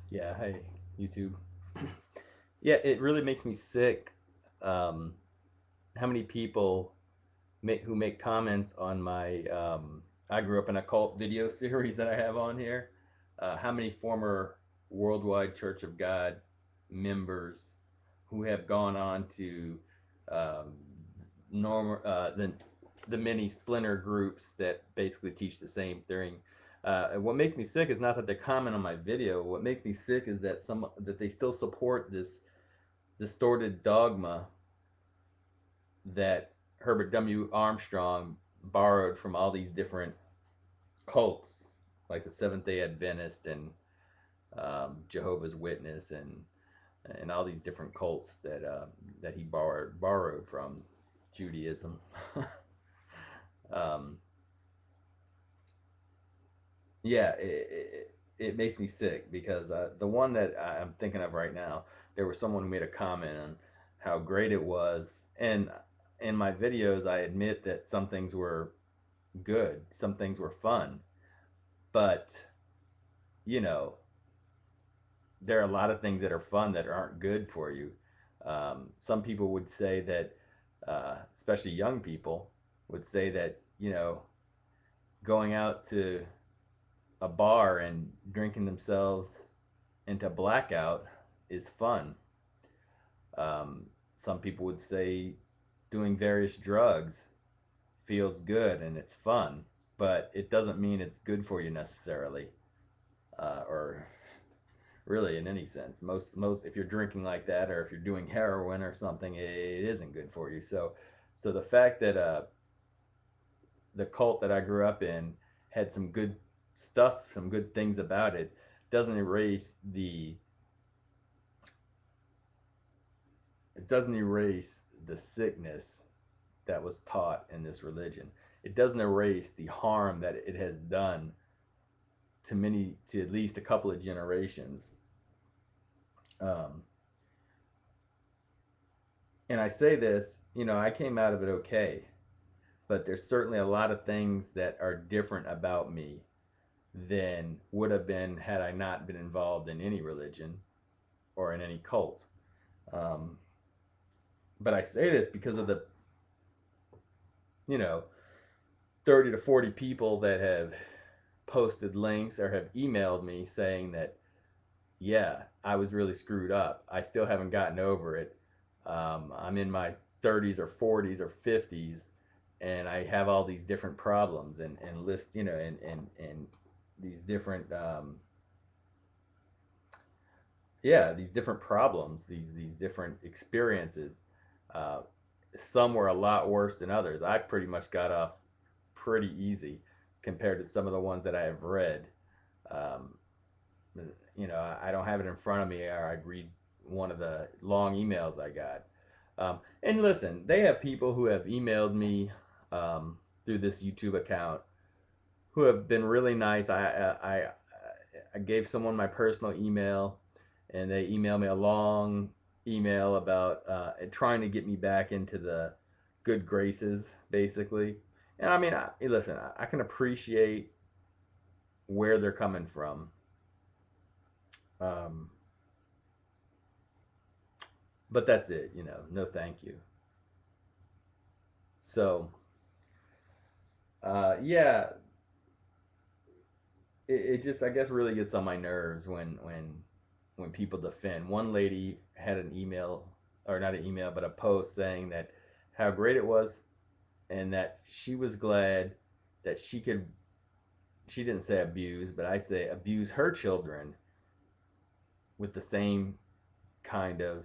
Yeah, hey, YouTube. Yeah, it really makes me sick. Um, how many people who make comments on my I grew up in a cult video series that I have on here. How many former Worldwide Church of God members who have gone on to um, normal the many splinter groups that basically teach the same thing. What makes me sick is not that they comment on my video. What makes me sick is that they still support this distorted dogma that Herbert W. Armstrong borrowed from all these different cults, like the Seventh Day Adventist and Jehovah's Witness and all these different cults that he borrowed from Judaism. um, yeah, it makes me sick because the one that I'm thinking of right now, there was someone who made a comment on how great it was, and in my videos, I admit that some things were good, some things were fun, but you know, there are a lot of things that are fun that aren't good for you. Some people would say that, especially young people, would say that going out to a bar and drinking themselves into blackout is fun. Some people would say doing various drugs feels good and it's fun, but it doesn't mean it's good for you necessarily, or really in any sense. Most if you're drinking like that, or if you're doing heroin or something, it isn't good for you. So the fact that the cult that I grew up in had some good stuff, some good things about it, doesn't erase the it doesn't erase the sickness that was taught in this religion. It doesn't erase the harm that it has done to at least a couple of generations. Um, and I say this, I came out of it okay, but there's certainly a lot of things that are different about me than would have been had I not been involved in any religion or in any cult. Um, but I say this because of the, you know, 30 to 40 people that have posted links or have emailed me saying that, yeah, I was really screwed up. I still haven't gotten over it. I'm in my 30s or 40s or 50s, and I have all these different problems and list, and these different, yeah, these different problems, these different experiences. Uh, some were a lot worse than others. I pretty much got off pretty easy compared to some of the ones that I have read. Um, I don't have it in front of me, or I'd read one of the long emails I got. And listen, they have people who have emailed me through this YouTube account who have been really nice. I gave someone my personal email, and they emailed me a long email about trying to get me back into the good graces, basically. And I mean, listen, I can appreciate where they're coming from. Um, but that's it, no thank you. So, yeah, it just, I guess, really gets on my nerves when people defend. One lady had an email, or not an email, but a post saying that how great it was, and that she was glad that she didn't say abuse, but I say abuse her children with the same kind of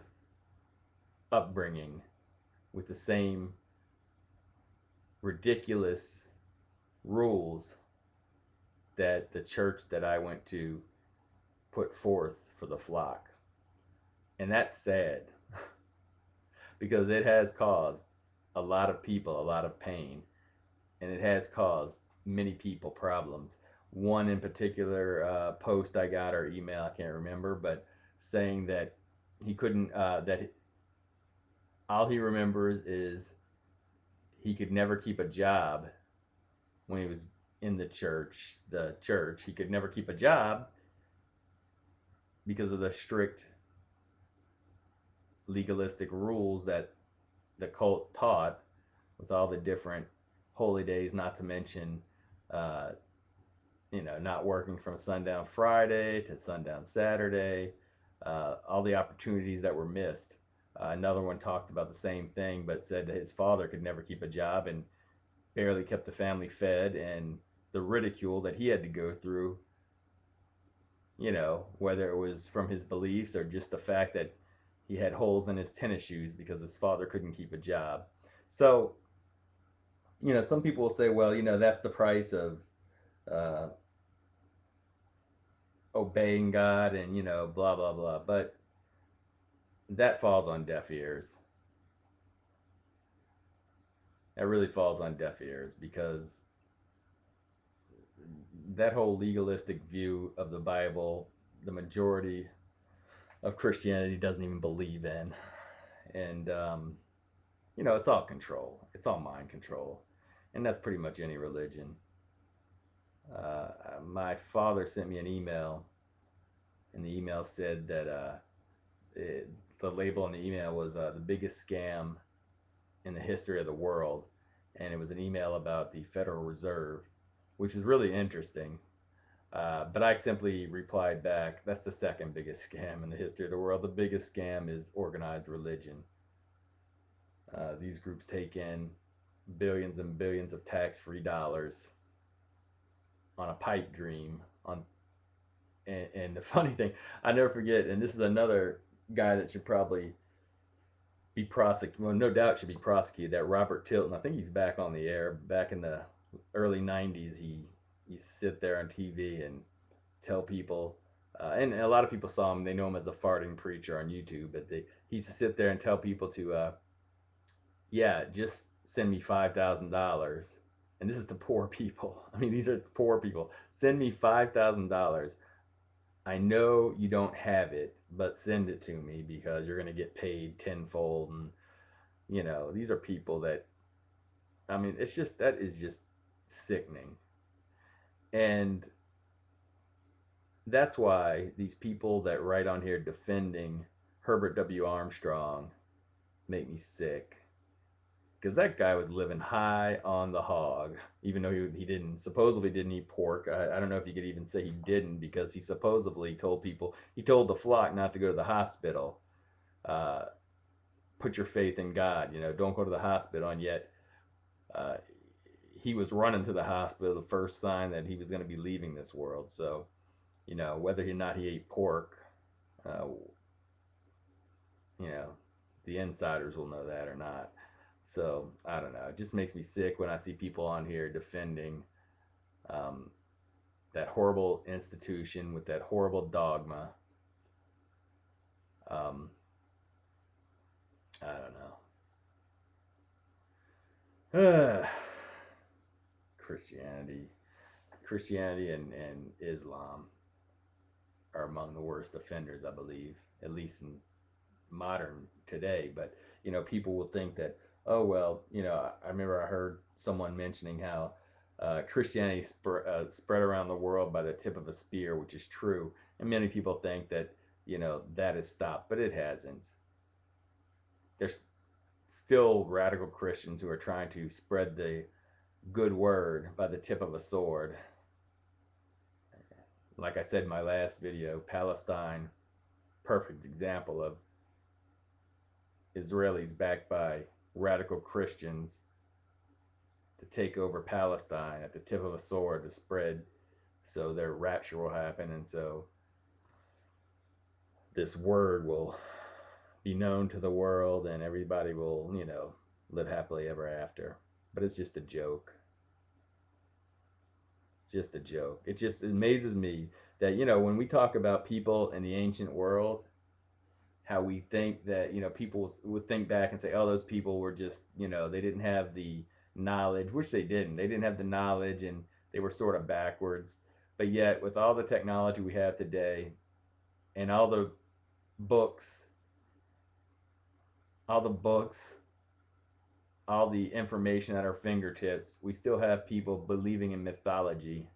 upbringing, with the same ridiculous rules that the church that I went to put forth for the flock. And that's sad because it has caused a lot of people a lot of pain, and it has caused many people problems. One in particular post I got, or email, I can't remember, but saying that he couldn't, that all he remembers is he could never keep a job when he was in the church. He could never keep a job because of the strict legalistic rules that the cult taught, with all the different holy days, not to mention, uh, not working from sundown Friday to sundown Saturday, all the opportunities that were missed. Another one talked about the same thing, but said that his father could never keep a job and barely kept the family fed, and the ridicule that he had to go through, whether it was from his beliefs or just the fact that he had holes in his tennis shoes because his father couldn't keep a job. So, some people will say, well, that's the price of uh, obeying God and, blah, blah, blah. But that falls on deaf ears. That really falls on deaf ears, because that whole legalistic view of the Bible, the majority of Christianity doesn't even believe in. And, it's all control, it's all mind control. And that's pretty much any religion. My father sent me an email, and the email said that the label on the email was the biggest scam in the history of the world. And it was an email about the Federal Reserve, which is really interesting. But I simply replied back, that's the second biggest scam in the history of the world. The biggest scam is organized religion. These groups take in billions and billions of tax-free dollars on a pipe dream. And the funny thing, I never forget, and this is another guy that should probably be prosecuted, well, no doubt should be prosecuted, that Robert Tilton. I think he's back on the air. Back in the early 90s, he sit there on TV and tell people, and a lot of people saw him, they know him as a farting preacher on YouTube, but he used to sit there and tell people to, yeah, just send me $5,000. And this is to poor people. I mean, these are poor people. Send me $5,000. I know you don't have it, but send it to me because you're going to get paid tenfold. And, these are people that, I mean, that is just sickening. And that's why these people that write on here defending Herbert W. Armstrong make me sick. Because that guy was living high on the hog, even though he supposedly didn't eat pork. I don't know if you could even say he didn't, because he supposedly told the flock not to go to the hospital. Uh, put your faith in God, don't go to the hospital. And yet uh, he was running to the hospital the first sign that he was going to be leaving this world. So, whether or not he ate pork, uh, the insiders will know that or not. So I don't know. It just makes me sick when I see people on here defending um, that horrible institution with that horrible dogma. Um, I don't know. Christianity and Islam are among the worst offenders, I believe, at least in modern today. But people will think that, oh well, I remember I heard someone mentioning how Christianity spread around the world by the tip of a spear, which is true, and many people think that that has stopped, but it hasn't. There's still radical Christians who are trying to spread the good word by the tip of a sword. Like I said in my last video, Palestine, perfect example of Israelis backed by radical Christians to take over Palestine at the tip of a sword to spread so their rapture will happen, and so this word will be known to the world and everybody will, live happily ever after. But it's just a joke. Just a joke. It just amazes me that, when we talk about people in the ancient world, how we think that, people would think back and say, oh, those people were just, they didn't have the knowledge, which they didn't. They didn't have the knowledge, and they were sort of backwards. But yet, with all the technology we have today and all the books, all the information at our fingertips, we still have people believing in mythology